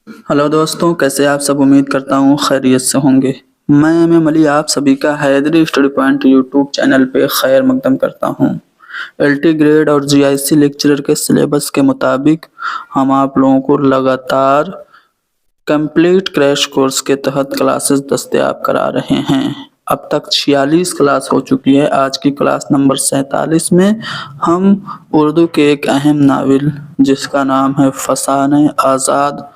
Hello दोस्तों, कैसे आप सब। उम्मीद करता हूँ खैरियत से होंगे। मैं एम अली आप सभी का Haidari study point YouTube channel पे खैर मकदम करता हूँ। एलटी ग्रेड और जीआईसी लेक्चरर के सिलेबस के मुताबिक हम आप लोगों को लगातार कंप्लीट क्रैश कोर्स के तहत क्लासेस दस्तयाब करा रहे हैं। अब तक 46 क्लास हो चुकी है। आज की क्लास नंबर 47 में हम उर्दू के एक अहम नावल जिसका नाम है फसाने आज़ाद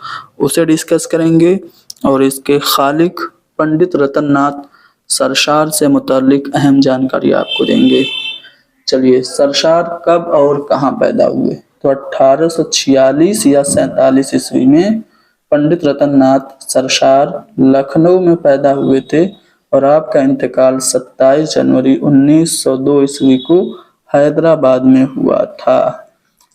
उसे डिस्कस करेंगे और इसके खालिक पंडित रतन नाथ सरशार से मुतल्लिक अहम जानकारी आपको देंगे। चलिए, सरशार कब और कहाँ पैदा हुए? तो 1846 या 47 ईस्वी में पंडित रतन नाथ सरशार लखनऊ में पैदा हुए थे और आपका इंतकाल 27 जनवरी 1902 ईस्वी को हैदराबाद में हुआ था।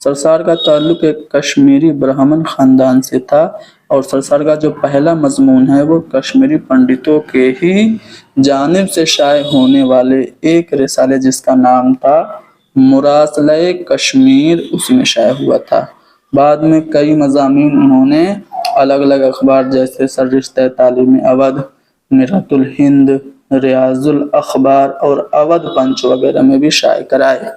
सरसार का ताल्लुक एक कश्मीरी ब्राह्मण खानदान से था और सरसार का जो पहला मजमून है वो कश्मीरी पंडितों के ही जानिब से शाये होने वाले एक रिसाले जिसका नाम था मुरासले कश्मीर, उसमें शाये हुआ था। बाद में कई मज़ामीन उन्होंने अलग अलग अखबार जैसे सररिश्ते तालीम अवध, मिरतुल हिंद, रियाजुल अखबार और अवध पंच वगैरह में भी शाये कराए।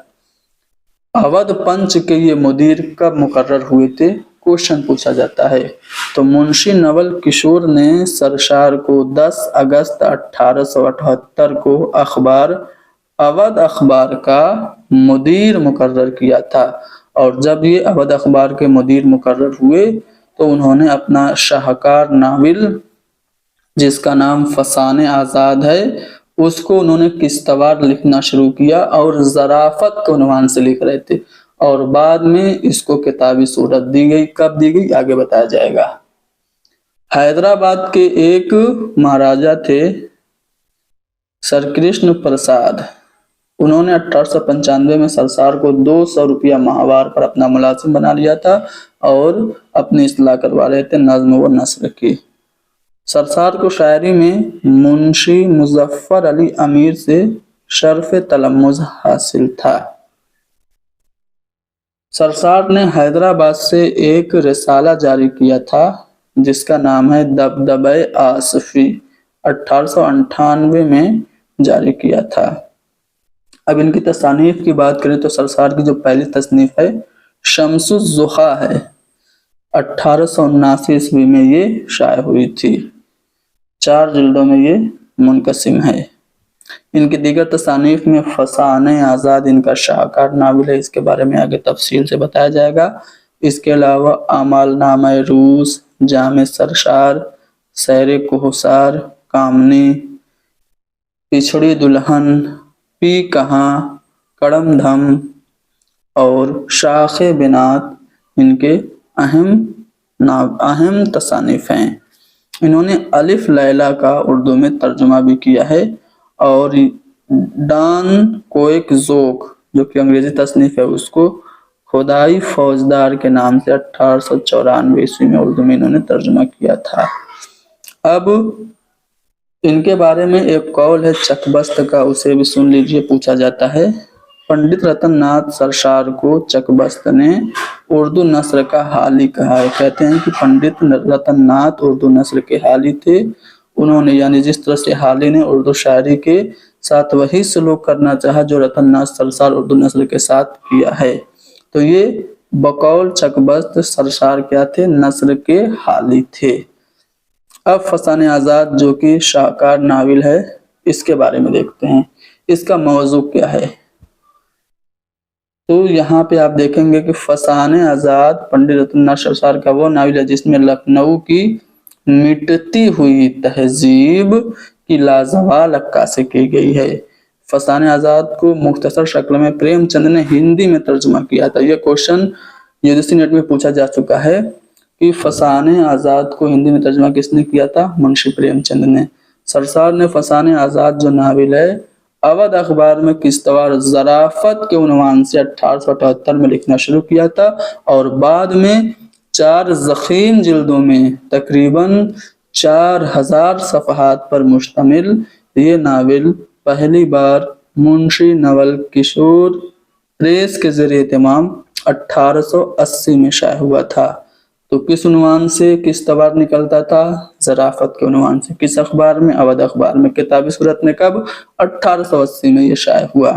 अवध पंच के ये मुदीर कब मुकर्रर हुए थे? क्वेश्चन पूछा जाता है। तो मुंशी नवल किशोर ने सरशार को 10 अगस्त 1878 को अखबार अवध अखबार का मुदीर मुकर्रर किया था और जब ये अवध अखबार के मुदीर मुकर्रर हुए तो उन्होंने अपना शाहकार नावल जिसका नाम फसाने आज़ाद है उसको उन्होंने किस्तवार लिखना शुरू किया और ज़राफ़त के उन्वान से लिख रहे थे और बाद में इसको किताबी सूरत दी गई। कब दी गई आगे बताया जाएगा। हैदराबाद के एक महाराजा थे सरकृष्ण प्रसाद। उन्होंने 1895 में सरसार को 200 रुपया माहवार पर अपना मुलाजिम बना लिया था और अपनी इस्लाह करवा रहे थे नज्म व नस्र की। सरसार को शायरी में मुंशी मुजफ्फर अली अमीर से शर्फ तलम्मुज़ हासिल था। सरसार ने हैदराबाद से एक रिसाला जारी किया था जिसका नाम है दबदबे आसफी, 1898 में जारी किया था। अब इनकी तसानीफ की बात करें तो सरसार की जो पहली तसनीफ है शम्सुज़्ज़ुहा है, 1879 ईस्वी में ये शाये हुई थी। 4 जिल्दों में ये मुनकसिम है। इनकी दीगर तसानीफ में फसाने आज़ाद इनका शाहकार नावल है, इसके बारे में आगे तफसील से बताया जाएगा। इसके अलावा अमाल नामे रूस, जामे सरशार, सैरे कोहसार, कामनी, पिछड़ी दुल्हन, पी कहाँ, कड़म धम और शाखे बिनात इनके अहम तसानीफ हैं। इन्होंने अलिफ लैला का उर्दू में तर्जुमा भी किया है और डान कोएक ज़ोक जो कि अंग्रेजी तसनीफ है उसको खुदाई फौजदार के नाम से 1894 ईस्वी में उर्दू में इन्होंने तर्जुमा किया था। अब इनके बारे में एक कौल है चकबस्त का, उसे भी सुन लीजिए। पूछा जाता है पंडित रतन नाथ सरशार को चकबस्त ने उर्दू नस्र का हाली कहा है। कहते हैं कि पंडित रतन नाथ उर्दू नस्र के हाली थे। उन्होंने यानी जिस तरह से हाली ने उर्दू शायरी के साथ वही सलूक करना चाहा जो रतन नाथ सरशार उर्दू नस्र के साथ किया है। तो ये बकौल चकबस्त सरशार क्या थे? नस्र के हाली थे। अब फसाने आज़ाद जो कि शाहकार नावल है इसके बारे में देखते हैं। इसका मौजू क्या है? तो यहाँ पे आप देखेंगे कि फसाने आज़ाद पंडित रतन नाथ सरशार का वो नावल है जिसमें लखनऊ की मिटती हुई तहजीब की लाजवाल अक्कासी की गई है। फसाने आज़ाद को मुख्तसर शक्ल में प्रेमचंद ने हिंदी में तर्जुमा किया था। यह क्वेश्चन यूजीसी नेट में पूछा जा चुका है कि फसाने आज़ाद को हिंदी में तर्जुमा किसने किया था? मुंशी प्रेमचंद ने। सरसार ने फसाने आज़ाद जो नावल है अवध अखबार में किस्तवार ज़राफ़त के उन्वान से 1878 में लिखना शुरू किया था और बाद में 4 ज़ख़ीम जिल्दों में तकरीबन 4000 सफ़हात पर मुश्तमिल ये नावल पहली बार मुंशी नवल किशोर प्रेस के ज़रिए तमाम 1880 में शाये हुआ था। तो किस उन्वान से किश्तवाड़ निकलता था? ज़राफ़त के उन्वान से। किस अखबार में? अवध अखबार में। किताबी सूरत में कब? 1880 में ये शाये हुआ।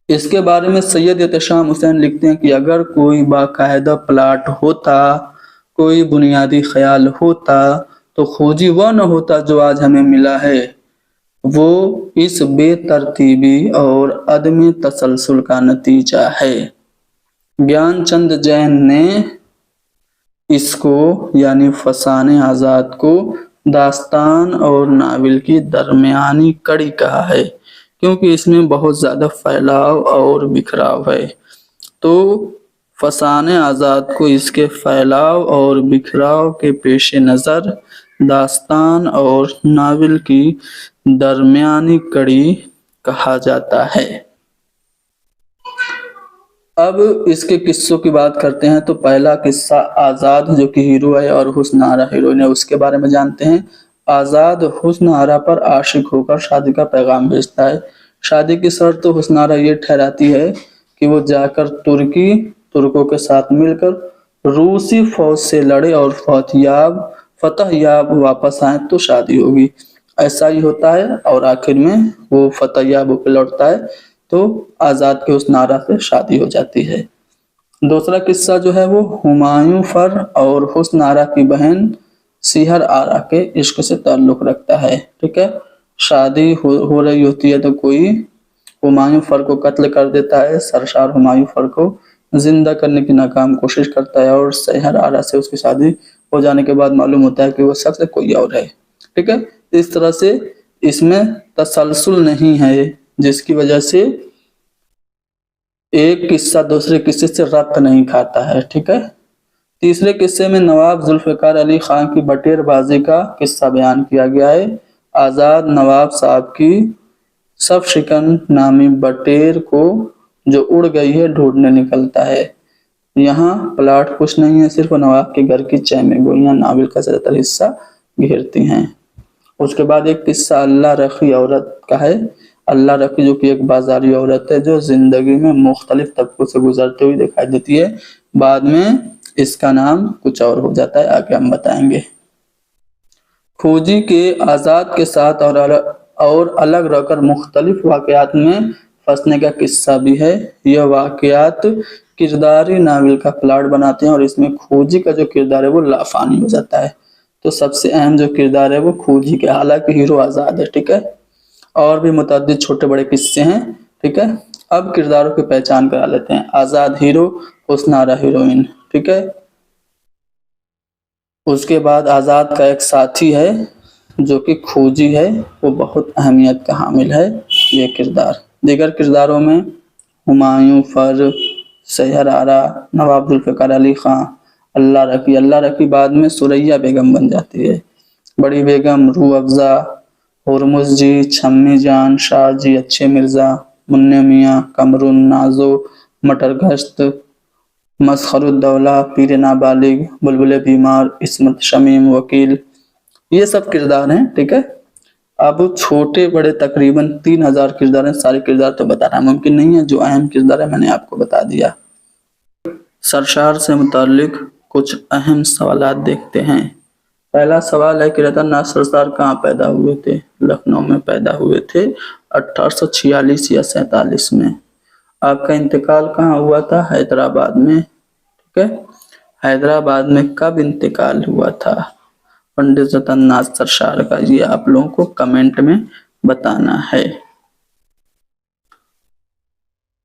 इसके बारे में सैयद एहतशाम हुसैन लिखते हैं कि अगर कोई बाकायदा प्लाट होता, कोई बुनियादी ख्याल होता, तो खोजी वह न होता जो आज हमें मिला है। वो इस बेतरतीबी और अदम तसलसल का नतीजा है। ज्ञानचंद जैन ने इसको यानी फसाने आज़ाद को दास्तान और नावल की दरमियानी कड़ी कहा है, क्योंकि इसमें बहुत ज़्यादा फैलाव और बिखराव है। तो फसाने आज़ाद को इसके फैलाव और बिखराव के पेश नज़र दास्तान और नावल की दरमियानी कड़ी कहा जाता है। अब इसके किस्सों की बात करते हैं। तो पहला किस्सा आज़ाद जो कि हीरो है और हुस्न आरा हीरोइन है, उसके बारे में जानते हैं। आज़ाद हुस्न आरा पर आशिक होकर शादी का पैगाम भेजता है। शादी की शर्त तो हुस्न आरा ये ठहराती है कि वो जाकर तुर्कों के साथ मिलकर रूसी फौज से लड़े और फतह याब वापस आए तो शादी होगी। ऐसा ही होता है और आखिर में वो फतह याब होकर लौटता है तो आज़ाद के उस नारा से शादी हो जाती है। दूसरा किस्सा जो है वो हुमायूं फर और हुस्न आरा की बहन सिहर आरा के इश्क से ताल्लुक रखता है। ठीक है, शादी हो रही होती है तो कोई हुमायूं फर को कत्ल कर देता है। सरशार हुमायूं फर को जिंदा करने की नाकाम कोशिश करता है और सिहर आरा से उसकी शादी हो जाने के बाद मालूम होता है कि वो शख्स कोई और है। ठीक है, इस तरह से इसमें तसलसल नहीं है, जिसकी वजह से एक किस्सा दूसरे किस्से से रब्त नहीं खाता है। ठीक है, तीसरे किस्से में नवाब जुल्फिकार अली खान की बटेरबाजी का किस्सा बयान किया गया है। आज़ाद नवाब साहब की सब शिकन नामी बटेर को जो उड़ गई है ढूंढने निकलता है। यहाँ प्लाट कुछ नहीं है, सिर्फ नवाब के घर की चैमे गोइयां नावल का ज्यादातर हिस्सा घेरती हैं। उसके बाद एक किस्सा अल्लाह रखी औरत का है। अल्लाह रखी जो कि एक बाजारी औरत है जो जिंदगी में मुख्तलिफ तबकों से गुजरते हुए दिखाई देती है। बाद में इसका नाम कुछ और हो जाता है, आगे हम बताएंगे। खोजी के आज़ाद के साथ और अलग रहकर मुख्तलिफ वाकयात में फंसने का किस्सा भी है। यह वाकयात किरदारी नावल का प्लाट बनाते हैं और इसमें खोजी का जो किरदार है वो लाफानी हो जाता है। तो सबसे अहम जो किरदार है वो खोजी के, हालांकि हीरो आज़ाद है। ठीक है, और भी मुतअद्दिद छोटे बड़े किस्से हैं। ठीक है, अब किरदारों की पहचान करा लेते हैं। आज़ाद हीरो, हुस्न आरा हीरोइन। ठीक है, उसके बाद आज़ाद का एक साथी है जो कि खोजी है, वो बहुत अहमियत का हामिल है ये किरदार। दीगर किरदारों में हुमायूं फर, सिहर आरा, नवाब जुल्फिकार अली खां, अल्लाह रखी बाद में सुरैया बेगम बन जाती है। बड़ी बेगम, रूह अफ़ज़ा, हुरमुज़ जी, छम्मी जान, शाह जी, अच्छे मिर्ज़ा, मुन्ने मियाँ, कमरुन, नाजो, मटर गश्त, मसखरुद्दौला, पीर नाबालिग, बुलबुल बीमार, इस्मत शमीम, वकील, ये सब किरदार हैं। ठीक है, अब छोटे बड़े तकरीबन 3000 किरदार हैं। सारे किरदार तो बताना मुमकिन नहीं है, जो अहम किरदार है मैंने आपको बता दिया। सरशार से मुताल्लिक कुछ अहम सवालात देखते हैं। पहला सवाल है कि रतन नाथ सरशार कहाँ पैदा हुए थे? लखनऊ में पैदा हुए थे 1846 या 47 में। आपका इंतकाल कहाँ हुआ था? हैदराबाद में। ठीक है, हैदराबाद में कब इंतकाल हुआ था पंडित रतन नाथ सरशार का? ये आप लोगों को कमेंट में बताना है।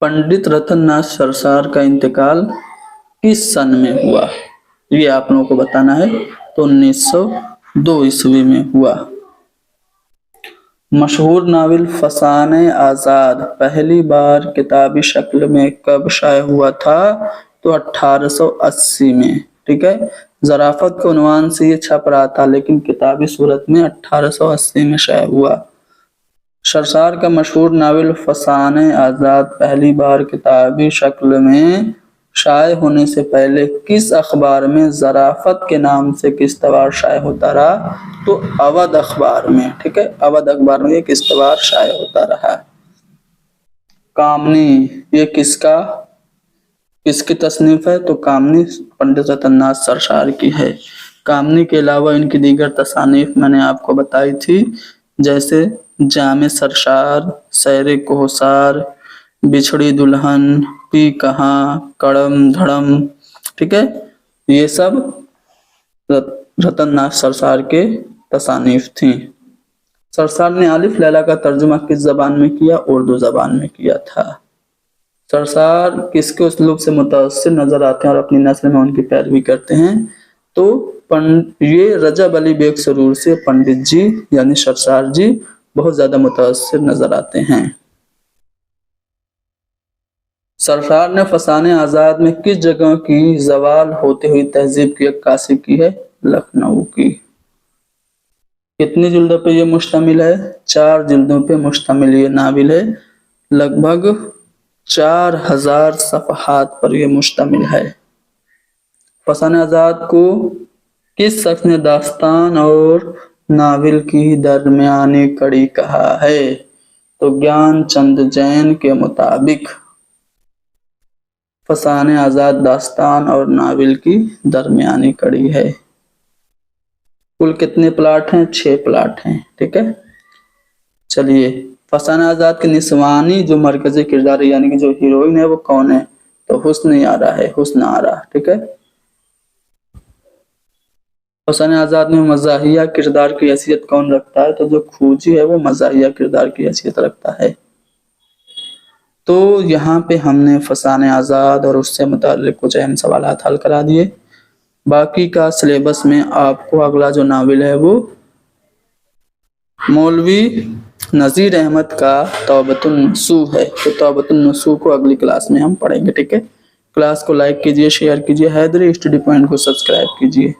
पंडित रतन नाथ सरशार का इंतकाल किस सन में हुआ, ये आप लोगों को बताना है। तो 1902 ईस्वी में हुआ। मशहूर नावल फसाने आज़ाद पहली बार किताबी शक्ल में कब शाये हुआ था? तो 1880 में। ठीक है, ज़राफ़त के उन्वान से ये छप रहा था, लेकिन किताबी सूरत में 1880 में शाये हुआ। सरशार का मशहूर नावल फसाने आज़ाद पहली बार किताबी शक्ल में शाये होने से पहले किस अखबार में ज़राफ़त के नाम से किश्तवाड़ शाये होता रहा? तो अवध अखबार में। ठीक है, अवध अखबार में ये किश्तवाड़ शाये होता रहा। कामनी, ये किसका किसकी तसनीफ है? तो कामनी पंडित रतननाथ सरशार की है। कामनी के अलावा इनकी दीगर तसानीफ मैंने आपको बताई थी, जैसे जामे सरशार, सैरे कोहसार, बिछड़ी दुल्हन, पी कहाँ, कड़म धड़म, ठीक है, ये सब रतननाथ सरशार के तसानीफ थी। सरशार ने आलिफ लैला का तर्जुमा किस जबान में किया? उर्दू जबान में किया था। सरशार किसके उसलूब से मुतासिर नजर आते हैं और अपनी नस्ल में उनकी पैरवी करते हैं? तो ये रजब अली बेग सरूर से पंडित जी यानी सरशार जी बहुत ज्यादा मुतासिर नजर आते हैं। सरशार ने फसाने आजाद में किस जगह की जवाल होते हुई तहजीब की अक्कासी की है? लखनऊ की। कितनी जिल्दों पे ये मुश्तमिल है? 4 जिल्दों पे मुश्तमिल ये नाविल है। लगभग 4000 सफ़हात पर ये मुश्तमिल है। फसाने आजाद को किस शख्स ने दास्तान और नाविल की दरमियानी कड़ी कहा है? तो ज्ञान चंद जैन के मुताबिक फसाने आजाद दास्तान और नाविल की दरमियानी कड़ी है। कुल कितने प्लाट हैं? 6 प्लाट हैं, ठीक है। चलिए, फसाने आजाद के निस्वानी जो मरकजी किरदार है यानी कि जो हीरोइन है वो कौन है? तो हुस्न आरा है, हुस्न आरा, ठीक है। फसाने आजाद में मज़ाहिया किरदार की हैसियत कौन रखता है? तो जो खूजी है वो मज़ाहिया किरदार की हैसियत रखता है। तो यहाँ पे हमने फसाने आजाद और उससे मुताल्लिक कुछ अहम सवाल हल करा दिए। बाकी का सिलेबस में आपको अगला जो नाविल है वो मौलवी नज़ीर अहमद का तौबतुन नसूह है। तो तौबतुन नसूह को अगली क्लास में हम पढ़ेंगे, ठीक है। क्लास को लाइक कीजिए, शेयर कीजिए, हैदरी स्टडी पॉइंट को सब्सक्राइब कीजिए।